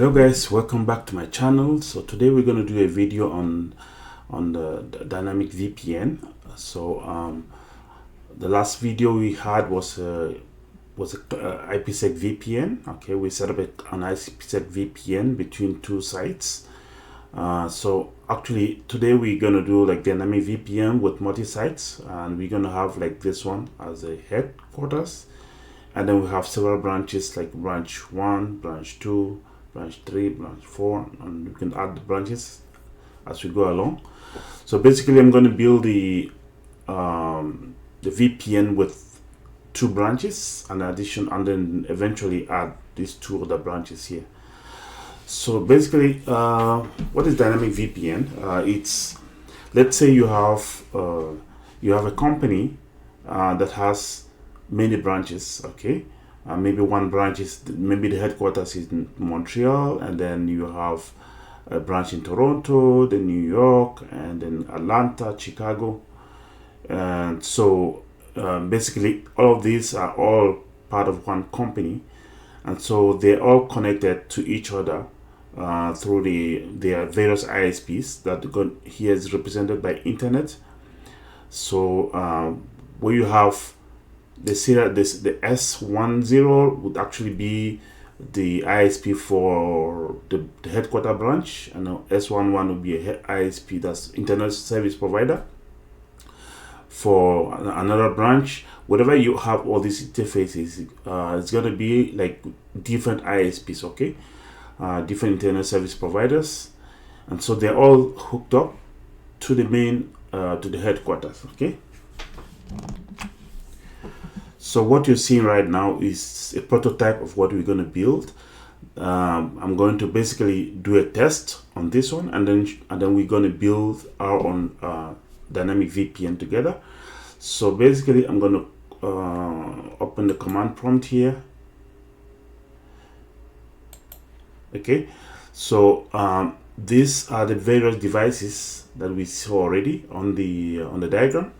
Hello guys, welcome back to my channel. So today we're going to do a video on the dynamic VPN. So the last video we had was a IPSEC VPN. Okay, we set up an IPSEC VPN between two sites. So actually today we're going to do like dynamic VPN with multi-sites, and we're going to have like this one as a headquarters, and then we have several branches like branch 1, branch 2, branch 3, branch 4, and we can add the branches as we go along. So basically I'm going to build the VPN with 2 branches and addition, and then eventually add these 2 other branches here. So basically what is dynamic VPN? It's, let's say you have a company that has many branches. Okay, maybe one branch is, maybe the headquarters is in Montreal, and then you have a branch in Toronto, then New York, and then Atlanta, Chicago. And so basically all of these are all part of one company, and so they're all connected to each other through their various ISPs that here is represented by internet. So where you have the S10 would actually be the ISP for the headquarter branch, and S11 would be a ISP, that's internet service provider, for another branch. Whatever you have all these interfaces, it's going to be like different ISPs, okay, different internet service providers, and so they're all hooked up to the main to the headquarters. Okay, so what you're seeing right now is a prototype of what we're going to build. I'm going to basically do a test on this one, and then we're going to build our own dynamic VPN together. So basically I'm going to open the command prompt here. Okay, so these are the various devices that we saw already on the diagram.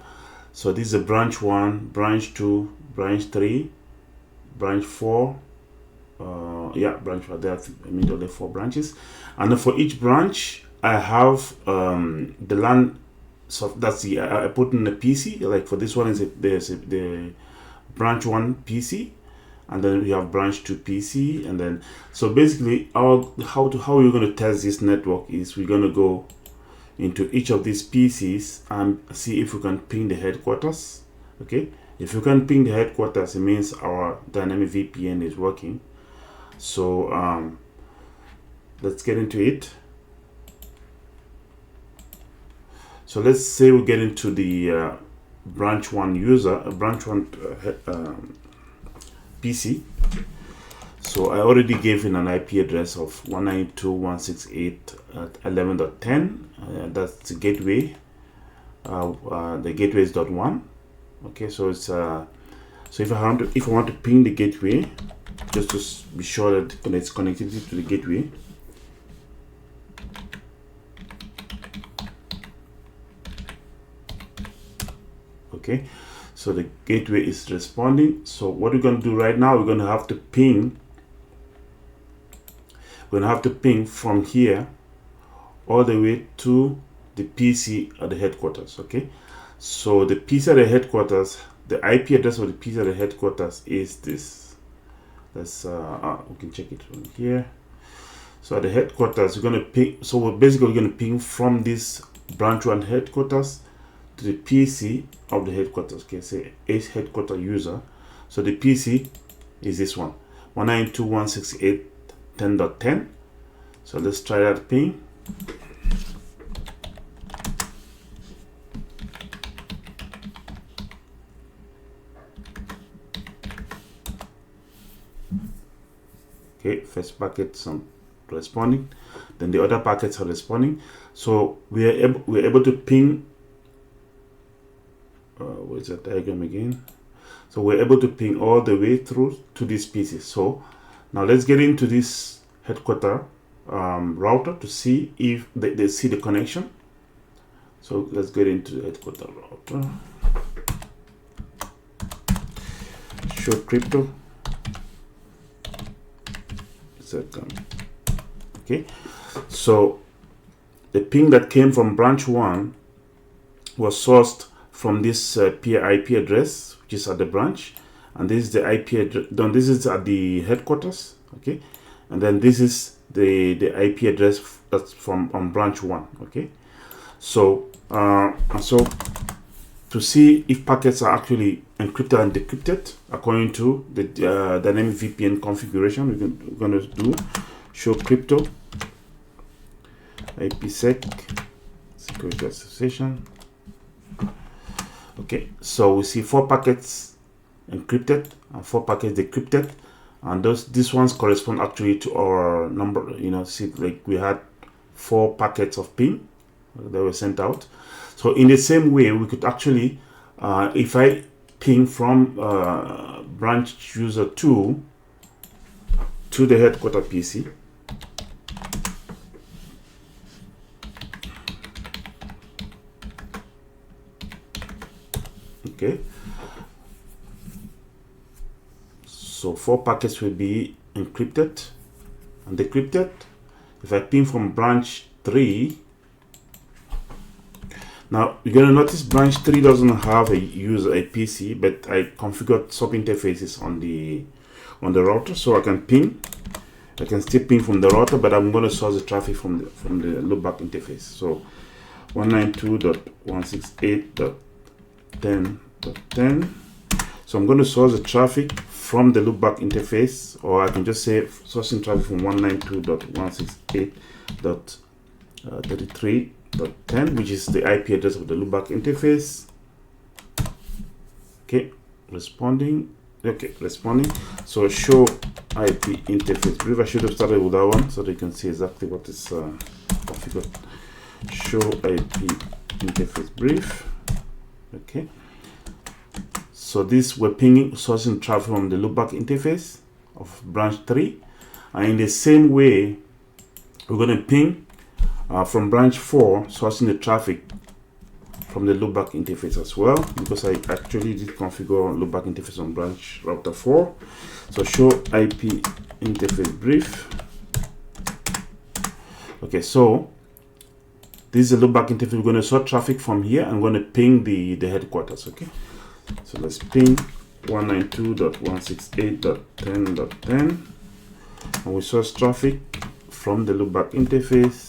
So this is a branch 1, branch 2, branch 3, branch 4, branch 4. There are immediately 4 branches, and then for each branch I have the LAN. So that's the I put in the PC. Like for this one is there's the branch 1 PC, and then we have branch 2 PC, and then so basically how we're going to test this network is we're going to go into each of these PCs and see if we can ping the headquarters. Okay, if you can ping the headquarters, it means our dynamic VPN is working. So let's get into it. So let's say we get into the branch 1 user, branch 1 PC. So I already gave in an IP address of 192.168.11.10. That's the gateway. The gateway is .1. Okay, so it's so if I want to ping the gateway, just to be sure that it's connectivity to the gateway. Okay, so the gateway is responding. So what we're going to do right now, we're going to have to ping. We're going to have to ping from here all the way to the PC at the headquarters. Okay, so the PC at the headquarters, the IP address of the PC at the headquarters is this. Let's we can check it from here. So at the headquarters, we're going to ping. So we're basically going to ping from this branch 1 headquarters to the PC of the headquarters. Okay, say a headquarter user. So the PC is this one, 192.168.10.10. So let's try that ping. Okay, first packet's responding, then the other packets are responding. So we're able to ping. Where's that diagram again? So we're able to ping all the way through to this PC. So now let's get into this headquarter router to see if they see the connection. So let's get into the headquarter router. Show crypto. Second. Okay, so the ping that came from branch 1 was sourced from this peer IP address, which is at the branch, and this is the IP address. Then this is at the headquarters. Okay, and then this is the IP address that's from on branch 1. Okay, so to see if packets are actually encrypted and decrypted according to the dynamic VPN configuration, we're going to do show crypto IPSEC security association. Okay, so we see 4 packets encrypted and 4 packets decrypted, and these ones correspond actually to our number. You know, see, like we had 4 packets of ping that were sent out. So in the same way, we could actually, if I ping from branch user 2 to the headquarter PC, okay, so 4 packets will be encrypted and decrypted. If I ping from branch 3, now you're going to notice branch 3 doesn't have a user a PC, but I configured sub interfaces on the router, so I can ping. I can still ping from the router, but I'm going to source the traffic from the loopback interface. So 192.168.10.10. So I'm going to source the traffic from the loopback interface, or I can just say sourcing traffic from 192.168.33.10, which is the IP address of the loopback interface. Okay, responding. Okay, responding. So show IP interface brief. I should have started with that one so that you can see exactly what is configured. Show IP interface brief. Okay. So this we're pinging sourcing traffic from the loopback interface of branch 3, and in the same way we're going to ping from branch 4 sourcing the traffic from the loopback interface as well, because I actually did configure loopback interface on branch router 4. So show IP interface brief. Okay, so this is the loopback interface. We're going to sort traffic from here. I'm going to ping the headquarters. Okay, so let's ping 192.168.10.10, and we source traffic from the loopback interface.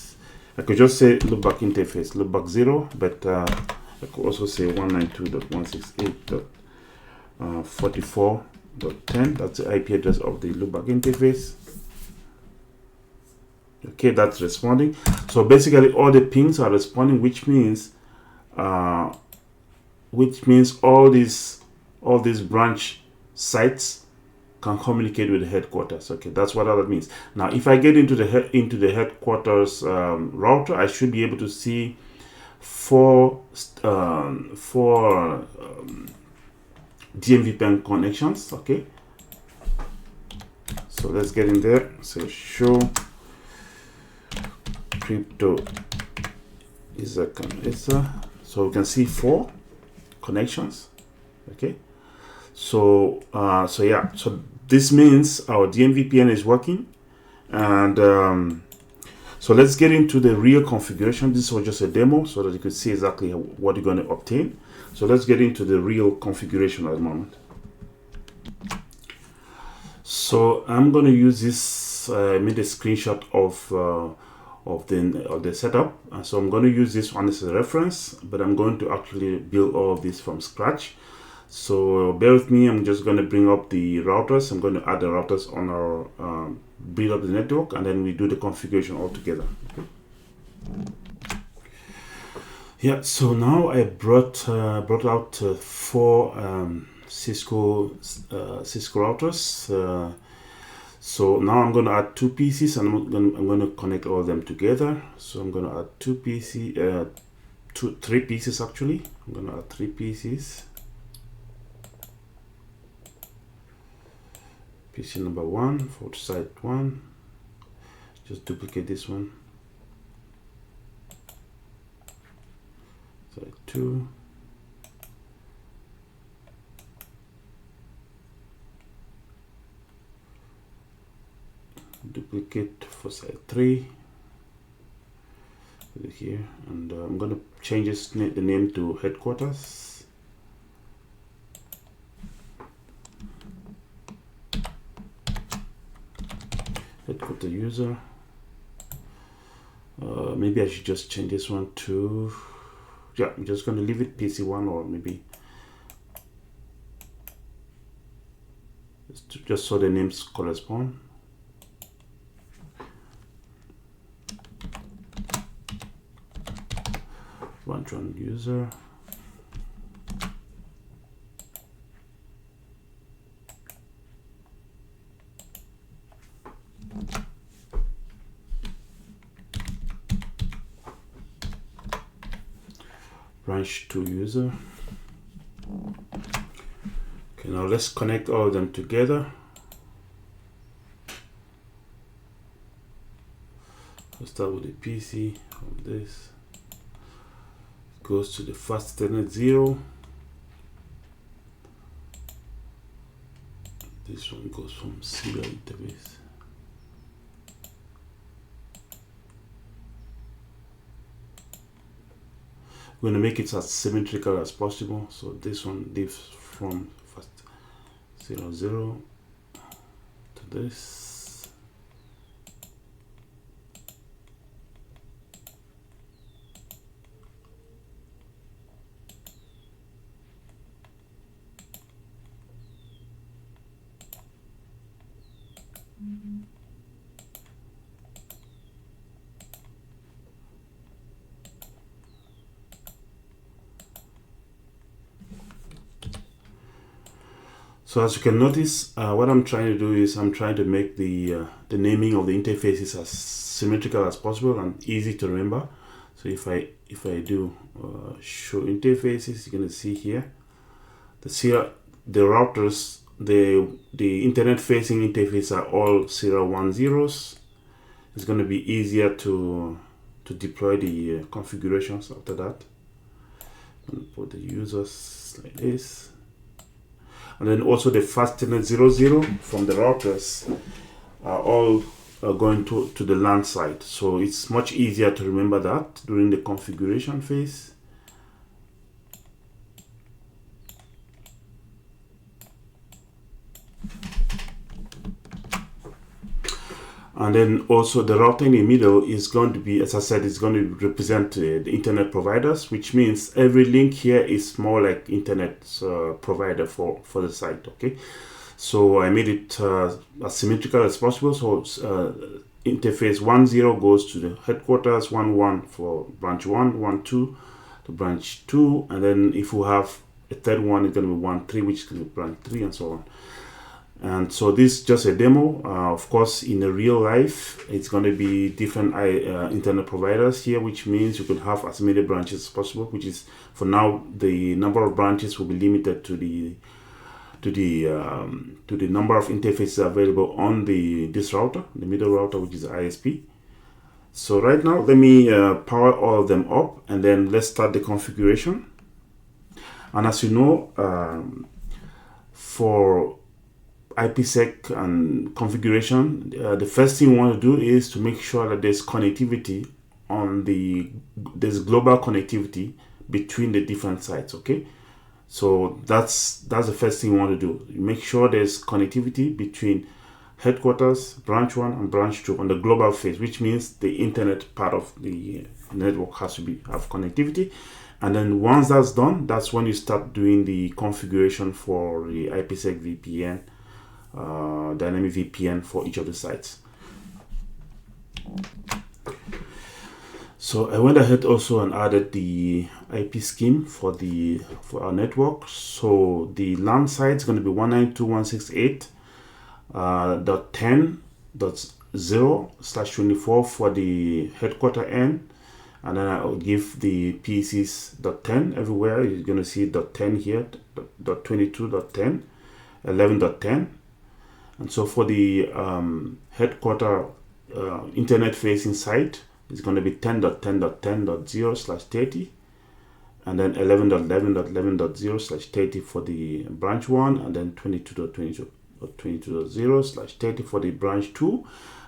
I could just say loopback interface, loopback 0, but I could also say 192.168.44.10. That's the IP address of the loopback interface. Okay, that's responding. So basically all the pings are responding, which means all these branch sites can communicate with the headquarters. Okay, that's what that means. Now, if I get into the headquarters router, I should be able to see four DMVPN connections. Okay, so let's get in there. So show crypto is a connector. So we can see 4 connections. Okay, so yeah, so this means our DMVPN is working, and so let's get into the real configuration. This was just a demo so that you could see exactly what you're going to obtain. So let's get into the real configuration at the moment. So I'm going to use this. I made a screenshot of the setup, so I'm going to use this one as a reference, but I'm going to actually build all of this from scratch. So bear with me. I'm just going to bring up the routers. I'm going to add the routers on our build up the network, and then we do the configuration all together. Okay. Yeah, so now I brought out 4 Cisco routers. So now I'm going to add 2 PCs, and I'm going to connect all of them together. So I'm going to add 3 PCs actually. I'm going to add 3 PCs. PC number 1 for site 1. Just duplicate this one. Site 2. duplicate for site 3, put it here, and I'm going to change the name to headquarters. Headquarters user. Maybe I should just change this one to, yeah, I'm just going to leave it PC1, or maybe just so the names correspond. Branch 1 user. Branch 2 user. Okay, now let's connect all of them together. Let's start with the PC from this. Goes to the fast Ethernet 0. This one goes from serial interface. We're going to make it as symmetrical as possible. So this one leaves from fast 0, 0 to this. So as you can notice, what I'm trying to do is I'm trying to make the naming of the interfaces as symmetrical as possible and easy to remember. So if I do show interfaces, you're going to see here the routers, the internet facing interface are all serial 10s. It's going to be easier to deploy the configurations after that. I'm going to put the users like this. And then also the fast Ethernet 00 from the routers are all going to the LAN side. So it's much easier to remember that during the configuration phase. And then also the router in the middle is going to be, as I said, it's going to represent the internet providers, which means every link here is more like internet provider for the site. Okay, so I made it as symmetrical as possible. So interface 10 goes to the headquarters, 11 for branch 1, 12 to branch 2, and then if we have a third one, it's going to be 13, which is going to be branch 3, and so on. And so this is just a demo. Of course, in the real life, it's going to be different internet providers here, which means you could have as many branches as possible, which is, for now, the number of branches will be limited to the number of interfaces available on this router, the middle router, which is ISP. So right now, let me power all of them up, and then let's start the configuration. And as you know, for IPSEC and configuration, the first thing you want to do is to make sure that there's connectivity there's global connectivity between the different sites. Okay, so that's the first thing you want to do. You make sure there's connectivity between headquarters, branch 1 and branch 2 on the global phase, which means the internet part of the network has to have connectivity. And then once that's done, that's when you start doing the configuration for the IPSEC VPN, dynamic VPN for each of the sites. So I went ahead also and added the IP scheme for our network. So the LAN site is going to be 192.168.10.0/24 for the headquarter end, and then I'll give the PCs .10 everywhere. You're going to see .10 here, .22.10, 11.10. And so for the headquarter internet facing site, it's going to be 10.10.10.0/30, and then 11.11.11.0/30 for the branch 1, and then 22.22.22.0/30 for the branch 2.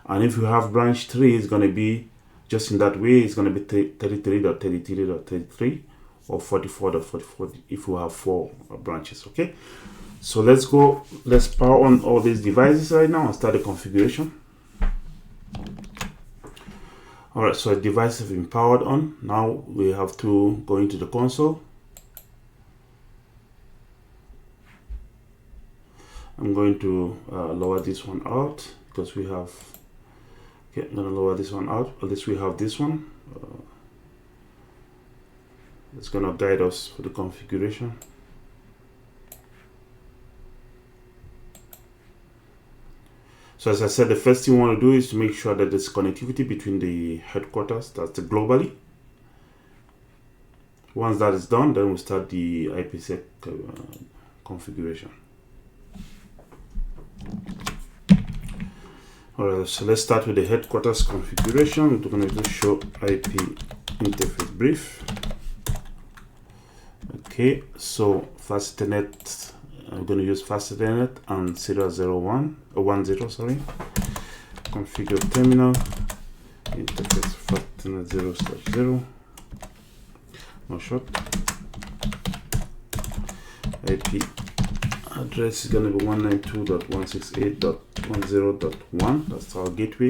And if you have branch 3, it's going to be just in that way. It's going to be 33.33.33 or 44.44 if you have 4 branches. Okay, so let's power on all these devices right now and start the configuration. All right, so devices have been powered on. Now we have to go into the console. I'm going to lower this one out because we have, okay, I'm going to lower this one out. At least we have this one. It's going to guide us for the configuration. So as I said, the first thing we want to do is to make sure that there's connectivity between the headquarters, that's the globally. Once that is done, then we'll start the IPSEC configuration. Alright, so let's start with the headquarters configuration. We're going to just show IP interface brief. Okay, so fast Ethernet, I'm going to use fast Ethernet and serial 10, sorry. Configure terminal, interface fast Ethernet 0/0, no short. IP address is going to be 192.168.10.1. That's our gateway.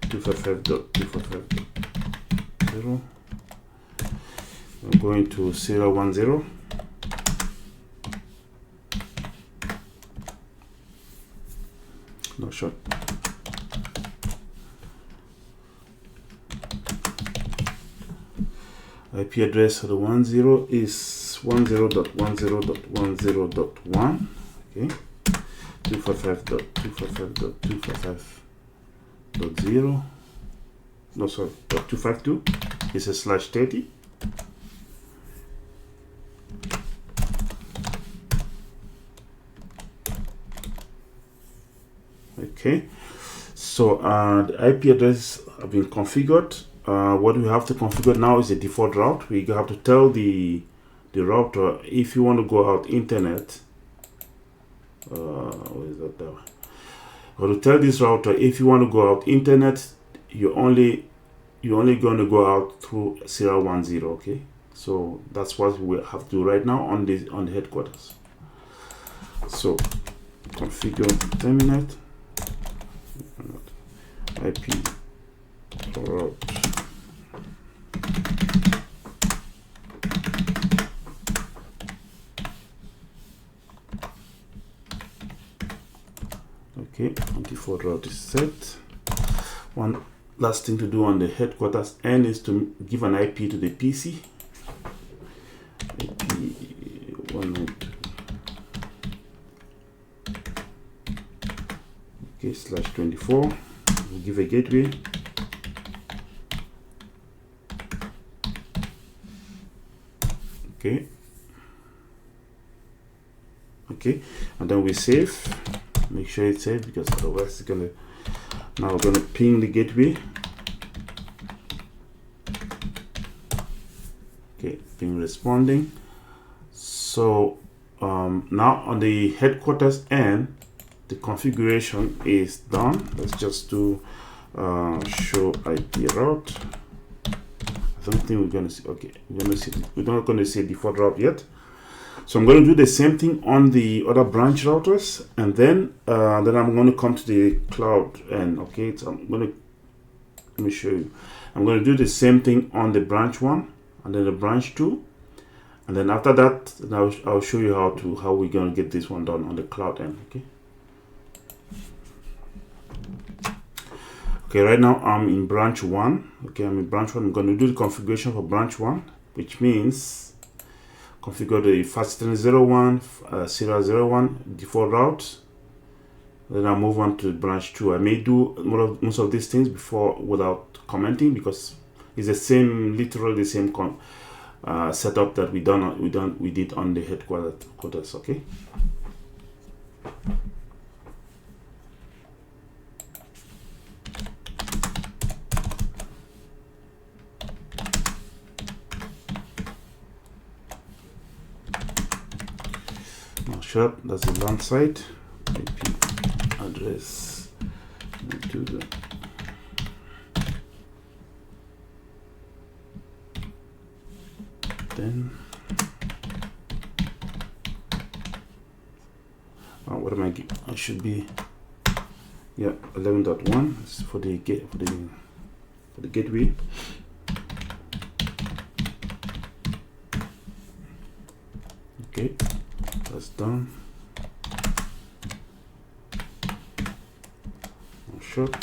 255.255.0. I'm going to serial 10. No short. IP address for the 10 is 10.10.10.1. Okay. 255.255.255.0. No, sorry. 252 is a /30. Okay, so the IP address have been configured. What we have to configure now is the default route. We have to tell the router if you want to go out internet. What is that there? We have to tell this router if you want to go out internet, you're only going to go out through serial 10. Okay, so that's what we have to do right now on the headquarters. So configure terminate. IP route. Okay, default route is set. One last thing to do on the headquarters end is to give an IP to the PC. IP 192. Okay, /24. We'll give a gateway. Okay. Okay, and then we save. Make sure it's saved because otherwise it's gonna. Now we're gonna ping the gateway. Okay, ping responding. So now on the headquarters end, the configuration is done. Let's just do show IP route. I don't think we're gonna see. Okay, we're not gonna see default route yet. So I'm going to do the same thing on the other branch routers, and then I'm going to come to the cloud end. Okay, so let me show you. I'm going to do the same thing on the branch 1 and then the branch 2, and then after that I'll show you how we're going to get this one done on the cloud end. Okay, right now I'm in branch 1. Okay, I'm in branch 1. I'm going to do the configuration for branch 1, which means configure the fast 01, serial 01 default route. Then I'll move on to branch 2. I may do most of these things before without commenting because it's the same, literally the same setup that we did on the headquarters. Okay. Sure, that's the LAN site. IP address to the then what am I should be 11.1 for the gateway. Okay, that's done. Short.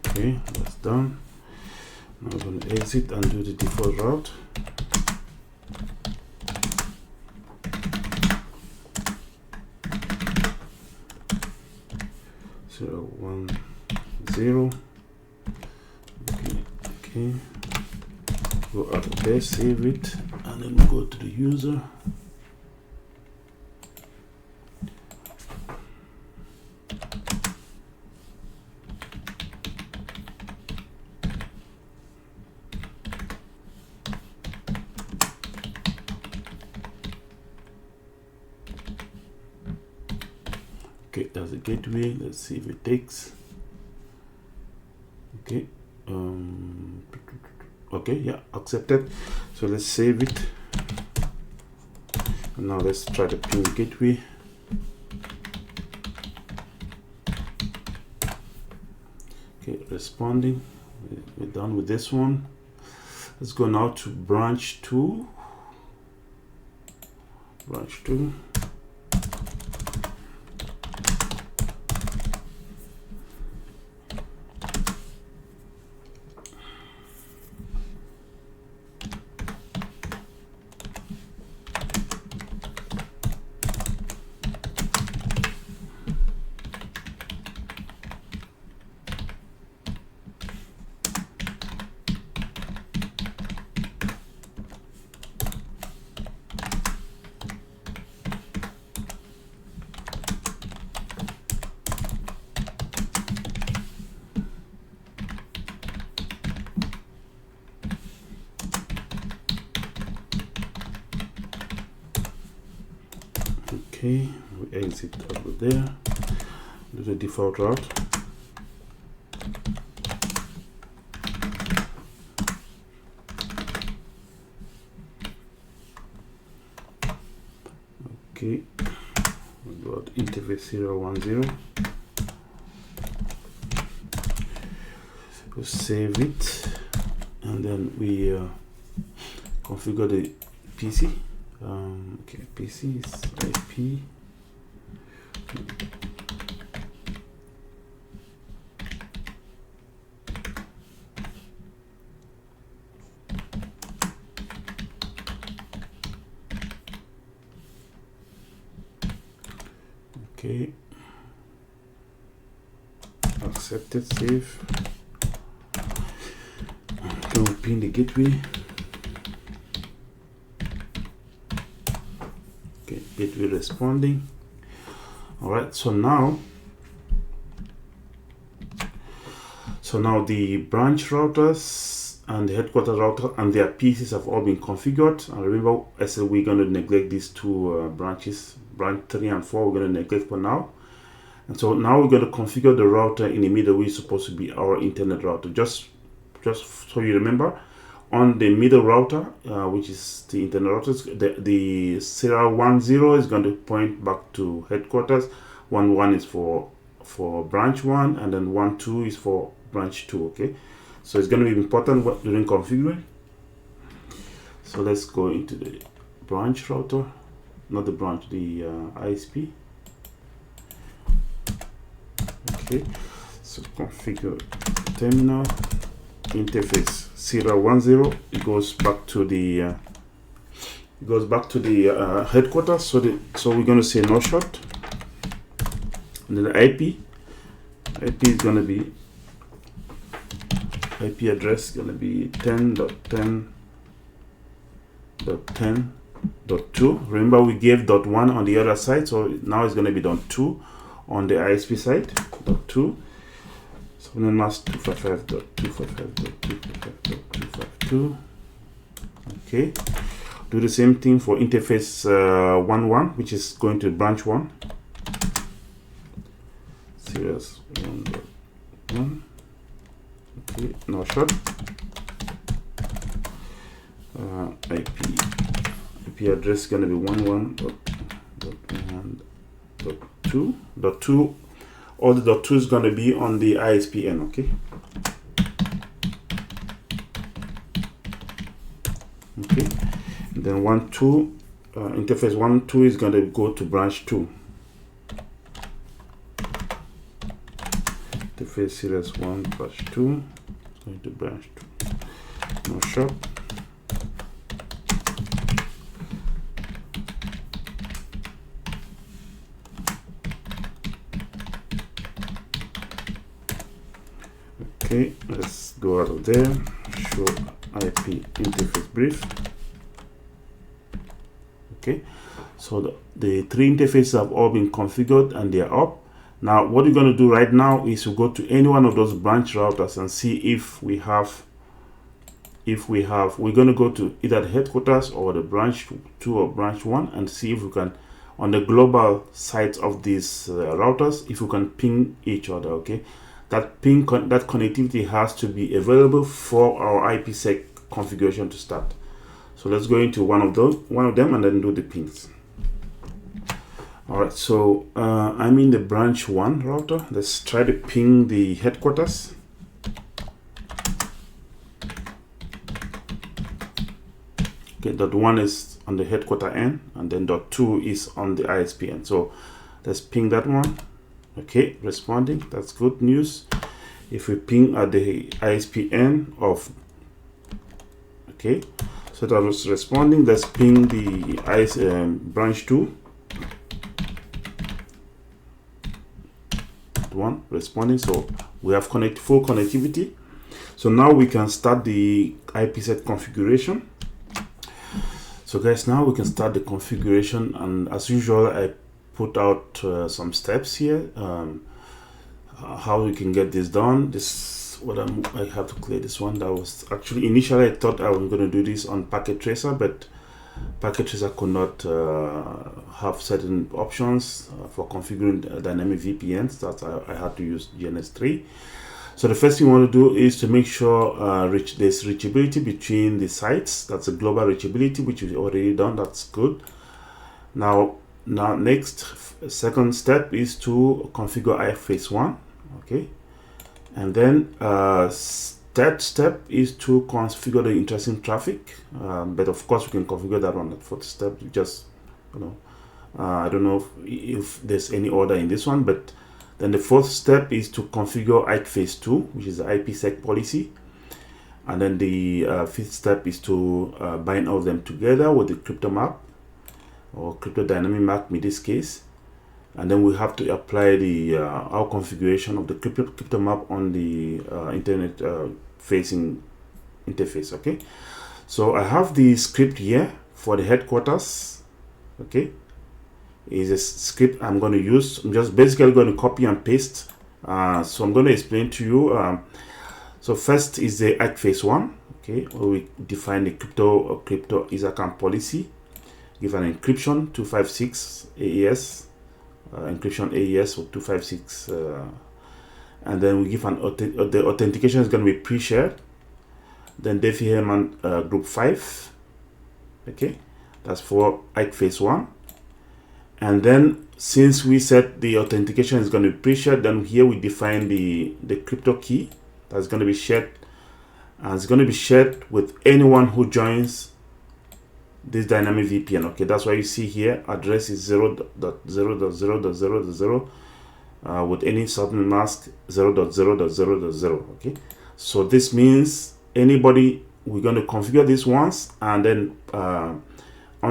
Okay, that's done. Now I'm going to exit and do the default route. Zero, 1, 0. Okay. Go out of there, save it, and then go to the user. Okay, that's the gateway. Let's see if it takes. Okay. Okay, yeah, accepted. So let's save it. And now let's try the ping gateway. Okay, responding. We're done with this one. Let's go now to branch 2. Branch 2. Okay, we exit over there, do the default route. Okay, we got interface 010. We save it, and then we configure the PC. Okay, PC is IP. Okay, accept it, save. Then we pin the gateway. Okay, gateway responding. All right, so now the branch routers and the headquarters router and their pieces have all been configured. And remember, I said we're going to neglect these two branches, branch 3 and 4. We're going to neglect for now. And so now we're going to configure the router in the middle, which is supposed to be our internet router. Just so you remember, on the middle router, which is the internet router, the serial 10 is going to point back to headquarters. 11 is for branch 1, and then 12 is for branch 2. Okay, so it's going to be important during configuring. So let's go into the branch router, not the branch, the ISP. Okay, so configure terminal interface 010. It goes back to the headquarters. So we're going to say no shot, and then the IP is going to be IP address going to be 10.10.10.2. Remember, we gave .1 on the other side, so now it's going to be .2 on the ISP side. .2. So then mask 255.255.252. Okay. Do the same thing for interface 1 which is going to branch 1. Serious 1.1. Okay, no short. IP address is going to be 11.1.1.2. All the .2 is going to be on the ISPN. Okay. Okay. And then 1.2 interface 1.2 is going to go to branch 2. Interface series 1 branch 2 is going to branch 2. No shop. Okay, let's go out of there. Show IP interface brief. Okay, so the 3 interfaces have all been configured and they are up. Now what we're going to do right now is to go to any one of those branch routers and see if we're going to go to either the headquarters or the branch 2 or branch 1 and see if we can, on the global sites of these routers, if we can ping each other. Okay, that connectivity has to be available for our IPSEC configuration to start. So let's go into one of them and then do the pings. All right, so I'm in the branch 1 router. Let's try to ping the headquarters. Okay, .1 is on the headquarter end, and then .2 is on the ISPN. So let's ping that one. Okay, responding. That's good news. If we ping at the ISPN of, okay, so that was responding. Let's ping the branch 2. One responding. So we have full connectivity. So now we can start the IPSEC configuration. So guys, now we can start the configuration, and as usual I put out some steps here, how we can get this done. This what I have to clear this one. That was actually initially I thought I was going to do this on Packet Tracer, but Packet Tracer could not have certain options for configuring dynamic VPNs. That I had to use GNS3. So the first thing we want to do is to make sure there's reachability between the sites. That's a global reachability, which we've already done. That's good. Now next, second step is to configure IPhase 1. Okay, and then third step is to configure the interesting traffic. But of course, we can configure that on the fourth step. Just I don't know if there's any order in this one, but then the fourth step is to configure IPhase 2, which is the IPSEC policy. And then the fifth step is to bind all of them together with the crypto map or crypto dynamic map in this case. And then we have to apply the our configuration of the crypto map on the internet facing interface. Okay, so I have the script here for the headquarters. Okay, is a script I'm going to use. I'm just basically going to copy and paste. So I'm going to explain to you. So first is the IPhase 1. Okay, where we define the crypto EtherCAM policy. Give an encryption 256 AES, encryption AES or 256, and then we give the authentication is going to be pre-shared. Then DMVPN group 5. Okay, that's for IPhase 1. And then since we set the authentication is going to be pre-shared, then here we define the crypto key that's going to be shared, and it's going to be shared with anyone who joins this dynamic VPN. Okay, that's why you see here address is 0.0.0.0.0 with any subnet mask 0.0.0.0. Okay, so this means anybody, we're going to configure this once, and then on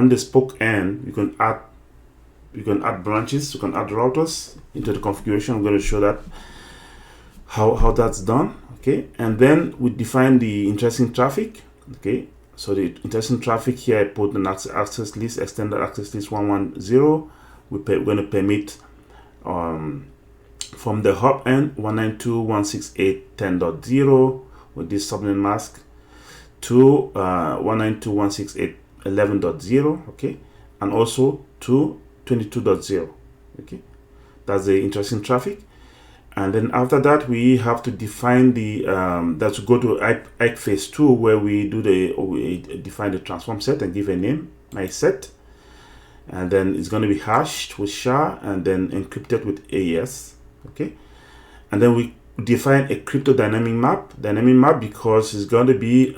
the spoke end you can add branches, you can add routers into the configuration. I'm going to show that how that's done. Okay, and then we define the interesting traffic. Okay, so the interesting traffic here, I put an access list, extended access list 110. We're going to permit from the hub end 192.168.10.0 with this subnet mask to 192.168 11.0, okay, and also to 22.0, okay. That's the interesting traffic. And then after that, we have to define the that's go to IPSEC phase 2, where we define the transform set and give a name, my set, and then it's going to be hashed with SHA and then encrypted with AES, okay. And then we define a crypto dynamic map because it's going to be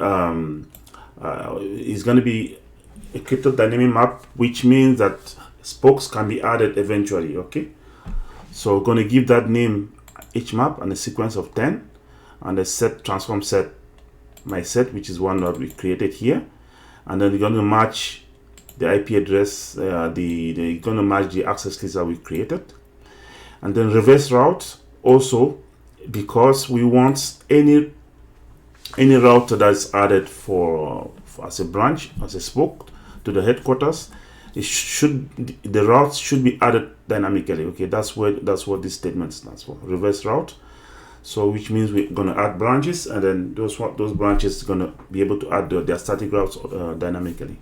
a crypto dynamic map, which means that spokes can be added eventually, okay. So we're going to give that name each map and a sequence of 10, and a set transform set, my set, which is one that we created here, and then we're going to match the IP address, they're going to match the access keys that we created. And then reverse route also, because we want any route that's added for as a branch, as a spoke to the headquarters, the routes should be added dynamically, okay. That's what this statement stands for, reverse route. So which means we're going to add branches, and then those branches are going to be able to add their static routes dynamically.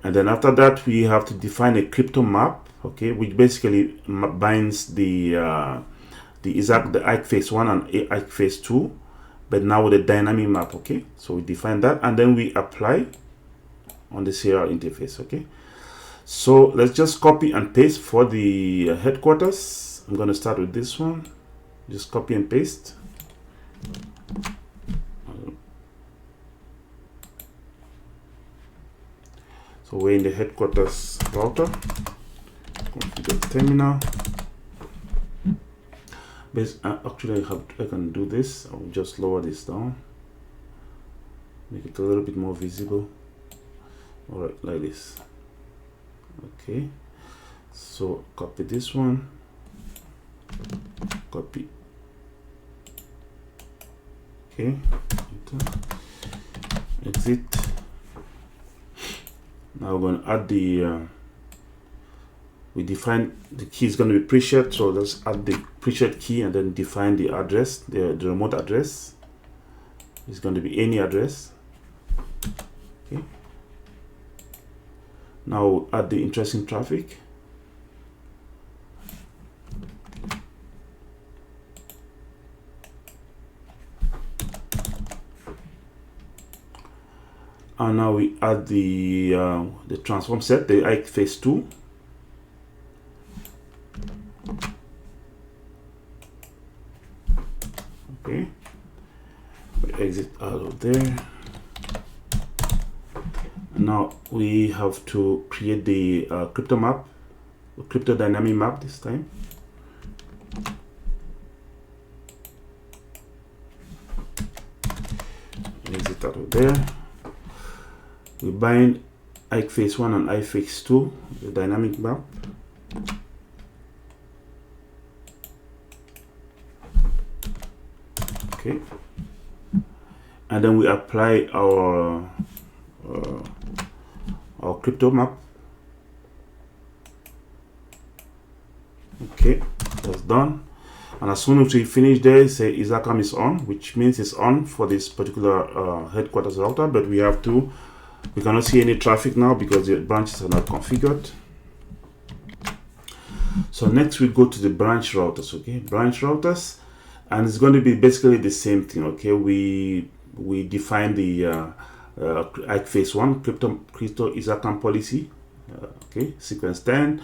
And then after that, we have to define a crypto map, okay, which basically binds the IPSEC phase 1 and IPSEC phase 2, but now with a dynamic map, okay. So we define that, and then we apply on the serial interface, okay. So let's just copy and paste for the headquarters. I'm going to start with this one. Just copy and paste. So we're in the headquarters router. Configure terminal. Actually, I can do this. I'll just lower this down. Make it a little bit more visible. All right, like this. Okay, so copy this one, copy, okay, exit. Now we're going to add we define the key is going to be pre-shared, so let's add the pre-shared key and then define the address, the remote address. It's going to be any address, okay. Now we'll add the interesting traffic. And now we add the transform set, the IPSEC phase 2. Okay, we exit out of there. Now we have to create the crypto map, crypto dynamic map this time. Exit out of there. We bind IPSEC phase 1 and IPSEC phase 2, the dynamic map. Okay, and then we apply our crypto map. Okay, that's done. And as soon as we finish there, say ISACAM is on, which means it's on for this particular headquarters router, but we cannot see any traffic now because the branches are not configured. So next we go to the branch routers, okay, branch routers, and it's going to be basically the same thing, okay. We define the IPSEC phase 1 crypto ISACAM policy, okay, sequence 10,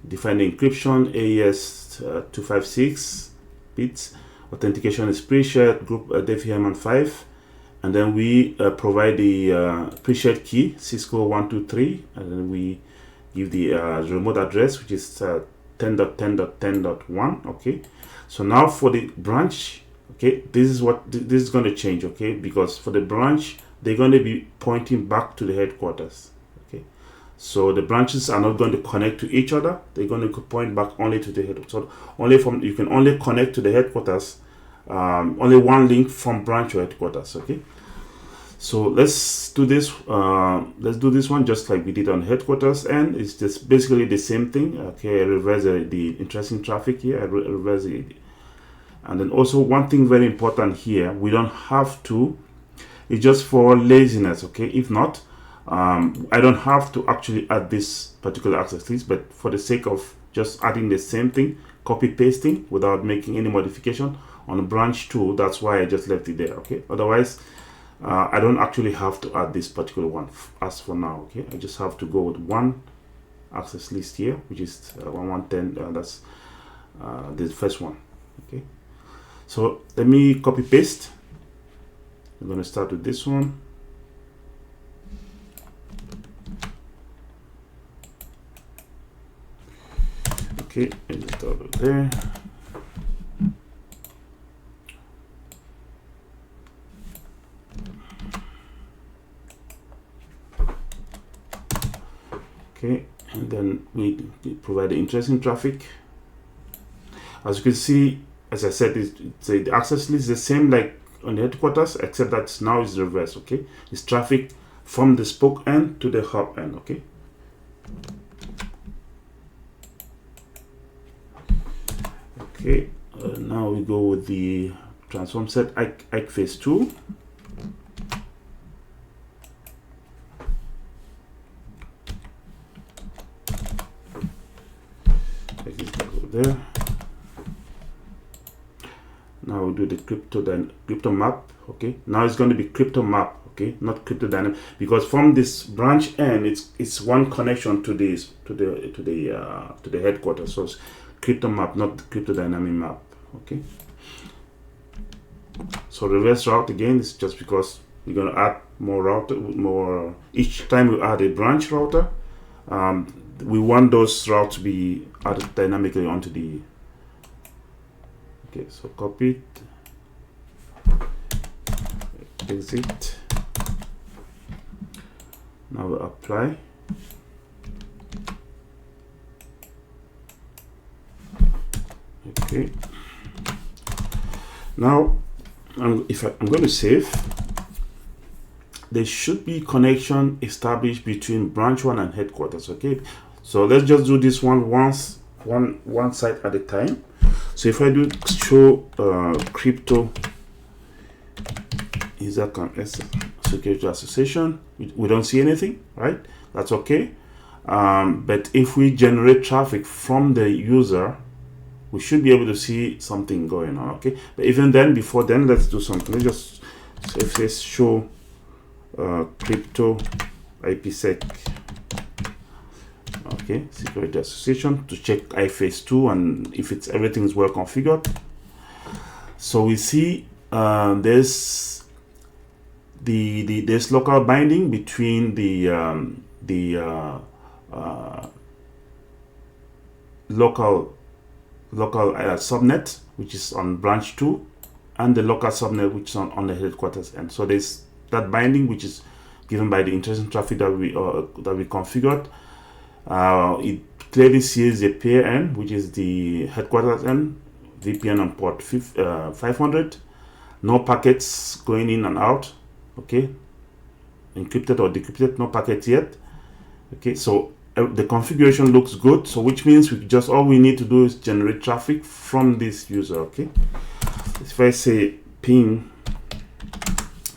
define the encryption, AES 256 bits, authentication is pre-shared, group DMVPN 5, and then we provide the pre-shared key Cisco 123, and then we give the remote address, which is 10.10.10.1, okay. So now for the branch, okay, this is going to change, okay, because for the branch they're going to be pointing back to the headquarters, okay. So the branches are not going to connect to each other, they're going to point back only to the headquarters. So you can only connect to the headquarters, only one link from branch to headquarters, okay. So let's do this one just like we did on headquarters, and it's just basically the same thing, okay. I reverse the interesting traffic here, I reverse it. And then also one thing very important here, we don't have to, it's just for laziness, okay. If not, I don't have to actually add this particular access list, but for the sake of just adding the same thing, copy pasting without making any modification on branch 2, that's why I just left it there. Okay, otherwise I don't actually have to add this particular one as for now. Okay, I just have to go with one access list here, which is 1110. That's the first one. Okay, so let me copy paste. I'm going to start with this one. Okay, and start it there. Okay, and then we provide the interesting traffic. As you can see, as I said, the access list is the same like on the headquarters, except that now it's reverse. Okay, it's traffic from the spoke end to the hub end. Okay. Okay, now we go with the transform set IPSEC phase 2. There. Now we do the crypto map. Okay, now it's going to be crypto map. Okay, not crypto dynamic, because from this branch end, it's one connection to this to the headquarters. So it's crypto map, not crypto dynamic map. Okay. So reverse route again is just because we're going to add more router, more each time we add a branch router. We want those routes to be added dynamically onto the. Okay, so copy it, exit. Now we apply. Okay. Now, if I'm going to save, there should be connection established between branch 1 and headquarters. Okay. So let's just do this one once, one site at a time. So if I do show crypto IPSEC security association, we don't see anything, right? That's okay. But if we generate traffic from the user, we should be able to see something going on. Okay. But even then, before then, let's do something. Let's just if it says show crypto IPSEC. Okay, security association to check phase 2 and if it's everything is well configured. So we see there's there's local binding between the local subnet, which is on branch 2, and the local subnet, which is on the headquarters end. So there's that binding, which is given by the interesting traffic that we configured. It clearly sees the pair end, which is the headquarters end, VPN on port 500. No packets going in and out. Okay, encrypted or decrypted, no packets yet. Okay, so the configuration looks good. So which means all we need to do is generate traffic from this user. Okay, if I say ping,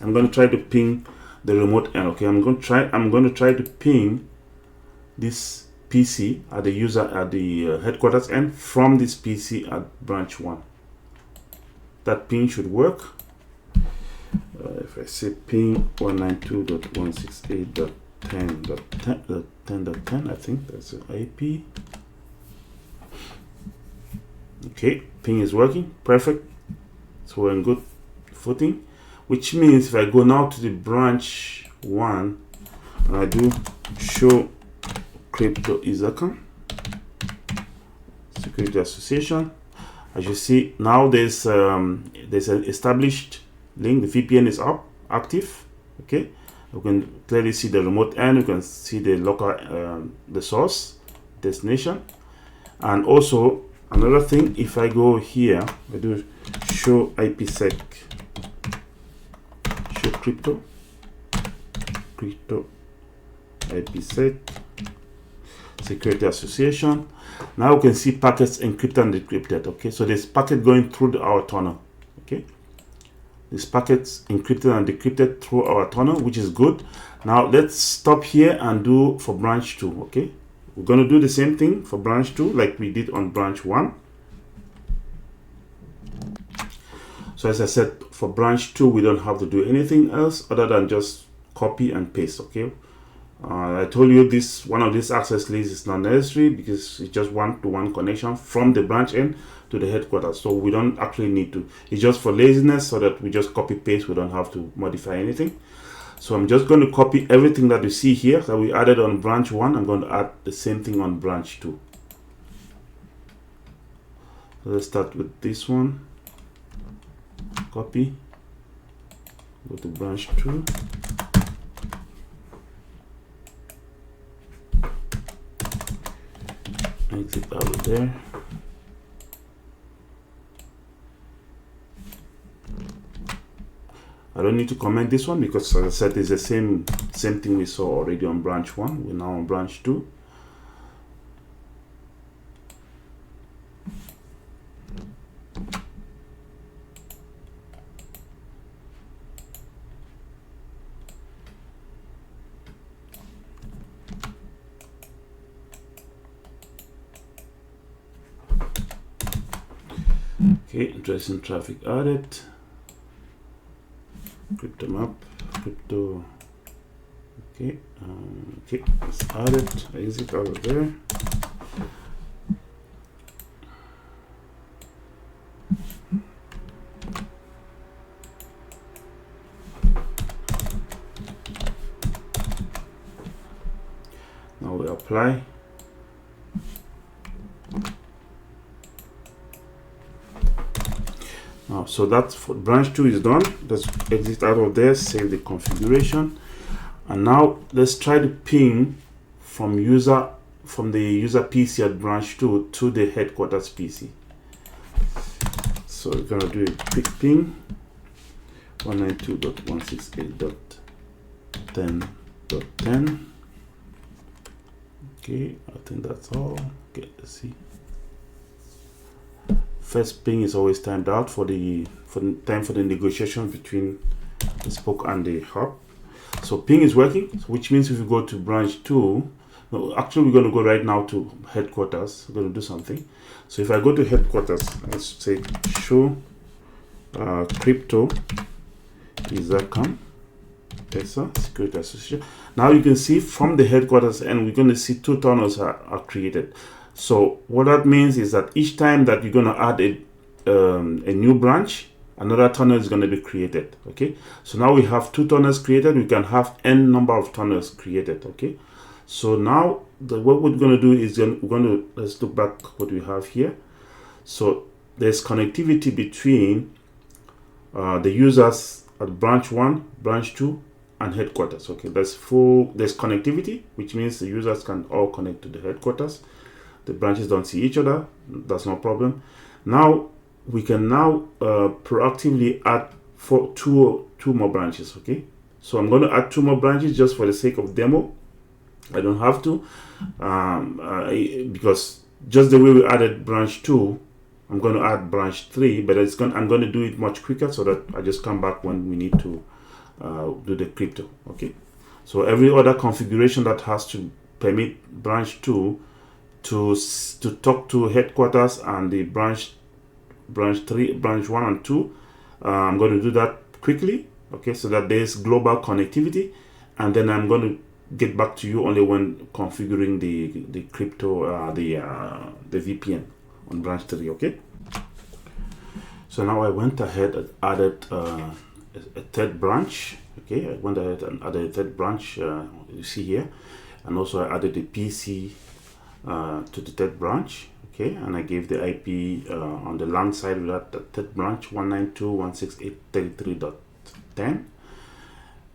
I'm going to try to ping the remote end. Okay, I'm going to try to ping this PC at the user at the headquarters end from this PC at branch 1. That ping should work. If I say ping 192.168.10.10, I think that's the IP. Okay, ping is working, perfect. So we're in good footing, which means if I go now to the branch 1 and I do show crypto IPSEC security association, as you see now there's an established link. The VPN is active. Okay, you can clearly see the remote end, you can see the local the source destination. And also another thing, if I go here, I do show IPSEC show crypto IPSEC security association. Now you can see packets encrypted and decrypted. Okay, so there's packet going through our tunnel. Okay, This packets encrypted and decrypted through our tunnel, which is good. Now let's stop here and do for branch 2. Okay, we're going to do the same thing for branch 2 like we did on branch 1. So as I said, for branch 2 we don't have to do anything else other than just copy and paste. Okay, I told you this one of these access lists is not necessary because it's just one-to-one connection from the branch end to the headquarters, so we don't actually need to. It's just for laziness, so that we just copy paste, we don't have to modify anything. So I'm just going to copy everything that you see here that we added on branch 1. I'm going to add the same thing on branch 2. So let's start with this one. Copy, go to branch 2, exit out of there. I don't need to comment this one because, as I said, it's the same thing we saw already on branch 1. We're now on branch 2. Okay, addressing traffic added. Crypto map, crypto. Okay, okay, it's added. Exit out of there. Now we apply. So that's for branch 2 is done. Let's exit out of there, save the configuration, and now let's try to ping from the user PC at branch 2 to the headquarters PC. So we're gonna do a quick ping 192.168.10.10. Okay, I think that's all. Okay, let's see. First ping is always timed out for the time for the negotiation between the spoke and the hub. So ping is working, which means if you go to branch 2, no, actually we're going to go right now to headquarters. We're going to do something. So if I go to headquarters, let's say show crypto ISACAM ESA Security Association. Now you can see from the headquarters, and we're going to see 2 tunnels are created. So what that means is that each time that you're going to add a new branch, another tunnel is going to be created. Okay, so now we have 2 tunnels created. We can have n number of tunnels created. Okay, so now what we're going to do is let's look back what we have here. So there's connectivity between the users at branch 1, branch 2, and headquarters. Okay, there's connectivity, which means the users can all connect to the headquarters. The branches don't see each other. That's no problem. Now we can proactively add two more branches. Okay, so I'm going to add 2 more branches just for the sake of demo. I don't have to because just the way we added branch 2, I'm going to add branch 3, but I'm going to do it much quicker so that I just come back when we need to do the crypto. Okay, so every other configuration that has to permit branch 2 to talk to headquarters and the branch 1 and 2, I'm going to do that quickly. Okay, so that there's global connectivity, and then I'm going to get back to you only when configuring the crypto the VPN on branch 3. Okay, so now I went ahead and added a 3rd branch. Okay, I went ahead and added a 3rd branch, you see here, and also I added a PC to the 3rd branch. Okay, and I gave the IP on the LAN side of that 3rd branch 192.168.33.10,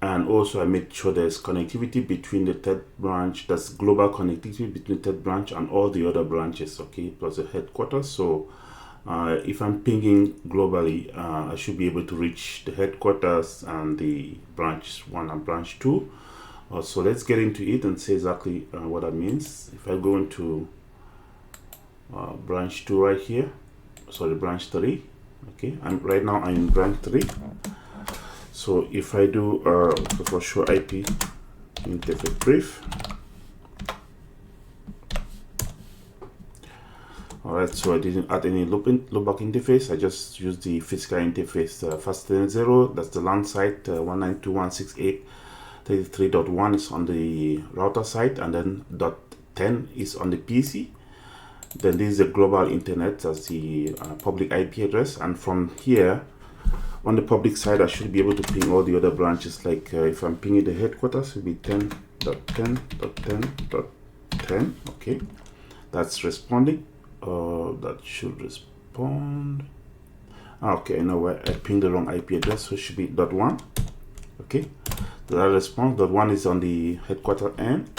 and also I made sure there's connectivity between the 3rd branch. That's global connectivity between 3rd branch and all the other branches. Okay, plus the headquarters. So if I'm pinging globally, I should be able to reach the headquarters and the branch 1 and branch 2. So let's get into it and see exactly what that means. If I go into branch 2 right here, sorry, branch 3. Okay, right now I'm in branch 3. So if I do for show IP interface brief, alright, so I didn't add any loopback interface. I just used the physical interface. First 0, that's the LAN site. 192.168.33.1 is on the router side, and then .10 is on the PC. Then this is the global internet, that's the public IP address, and from here on the public side I should be able to ping all the other branches. Like if I'm pinging the headquarters, it will be 10.10.10.10. okay, that's responding. That should respond. Okay, you know what, I pinged the wrong IP address, so it should be .1. okay, that response. .1 is on the headquarter end.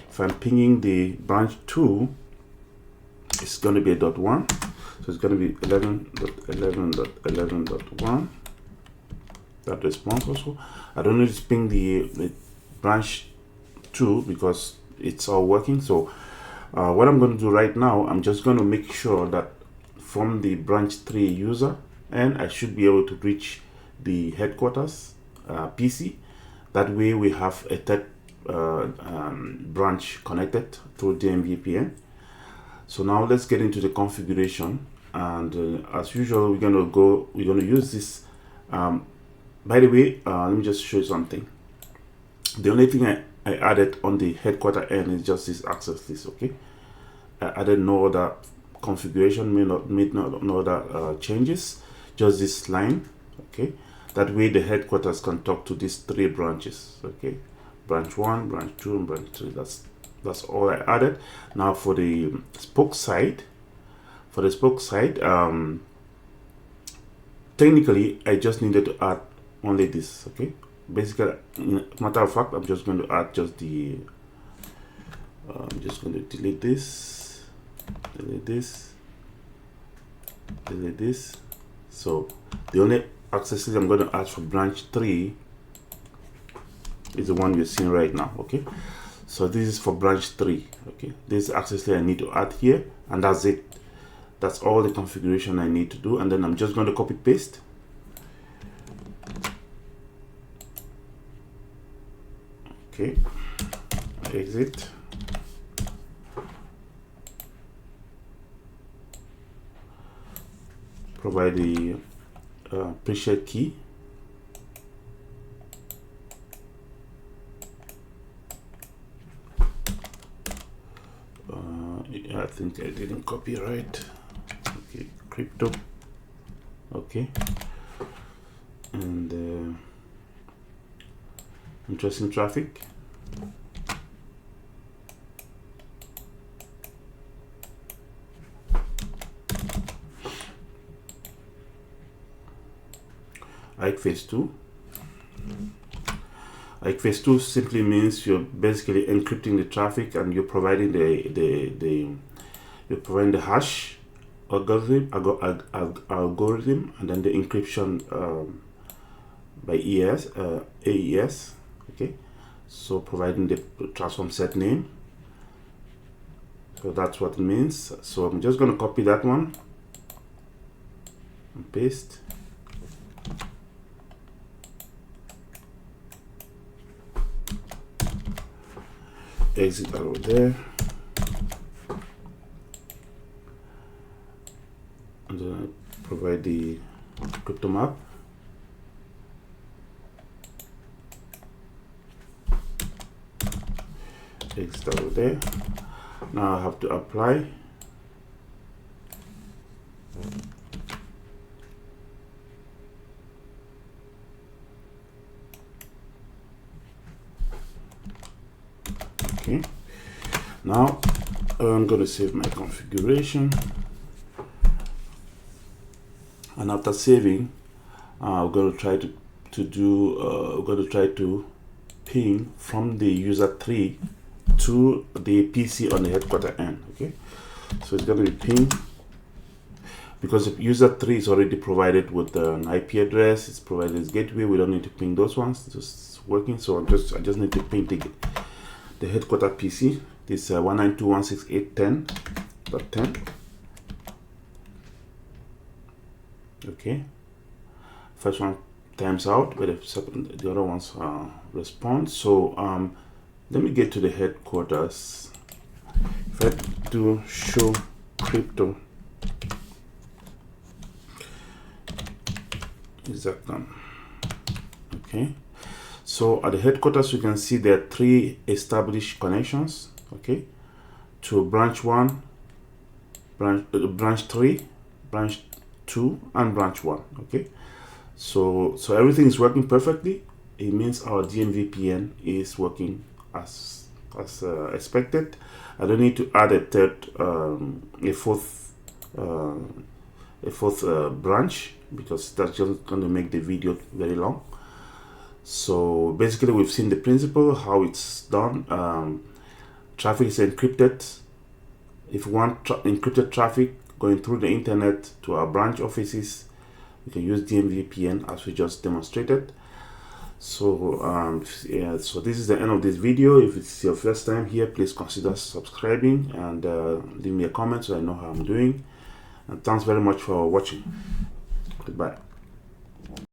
If I'm pinging the branch 2, it's going to be a .1, so it's going to be 11.11.11.1. that response also. I don't need to ping the branch 2 because it's all working. So what I'm going to do right now, I'm just going to make sure that from the branch 3 user, and I should be able to reach the headquarters PC. That way we have a third branch connected through DMVPN. So now let's get into the configuration, and as usual we're going to use this. By the way, let me just show you something. The only thing I added on the headquarter end is just this access list. Okay, I added no other configuration, made no other changes, just this line. Okay, that way the headquarters can talk to these 3 branches. Okay, branch 1, branch 2, and branch 3. That's all I added. Now for the spoke side, technically I just needed to add only this. Okay, basically, matter of fact, I'm just going to add just the I'm just going to delete this. So the only accesses I'm going to add for branch 3 is the one you're seeing right now. Okay, so this is for branch 3. Okay, this access I need to add here, and that's it. That's all the configuration I need to do, and then I'm just going to copy paste. Okay, exit. Provide the pre-shared key. I think I didn't copy right. Okay, crypto. Okay, and interesting traffic. phase 2. phase 2 simply means you're basically encrypting the traffic, and you're providing you're providing the hash algorithm, and then the encryption by AES. Okay, so providing the transform set name. So that's what it means. So I'm just going to copy that one and paste. Exit over there, and then I provide the crypto map. Exit over there. Now I have to apply. Okay, now I'm going to save my configuration, and after saving, I'm going to try to ping from the user 3 to the PC on the headquarter end. Okay, so it's going to be ping, because the user 3 is already provided with an IP address, it's provided as gateway. We don't need to ping those ones, it's just working. So I just need to ping the headquarter PC, this 192.168.10.10. okay, first one times out, but the other ones respond. So let me get to the headquarters. If I do show crypto, is that done? Okay, so at the headquarters you can see there are 3 established connections, okay, to branch 1, branch 3, branch 2, and branch 1. Okay, so everything is working perfectly. It means our DMVPN is working as expected. I don't need to add a fourth branch, because that's just going to make the video very long. So basically we've seen the principle, how it's done. Traffic is encrypted. If you want encrypted traffic going through the internet to our branch offices, you can use DMVPN as we just demonstrated. So yeah, so this is the end of this video. If it's your first time here, please consider subscribing and leave me a comment so I know how I'm doing. And thanks very much for watching. Goodbye.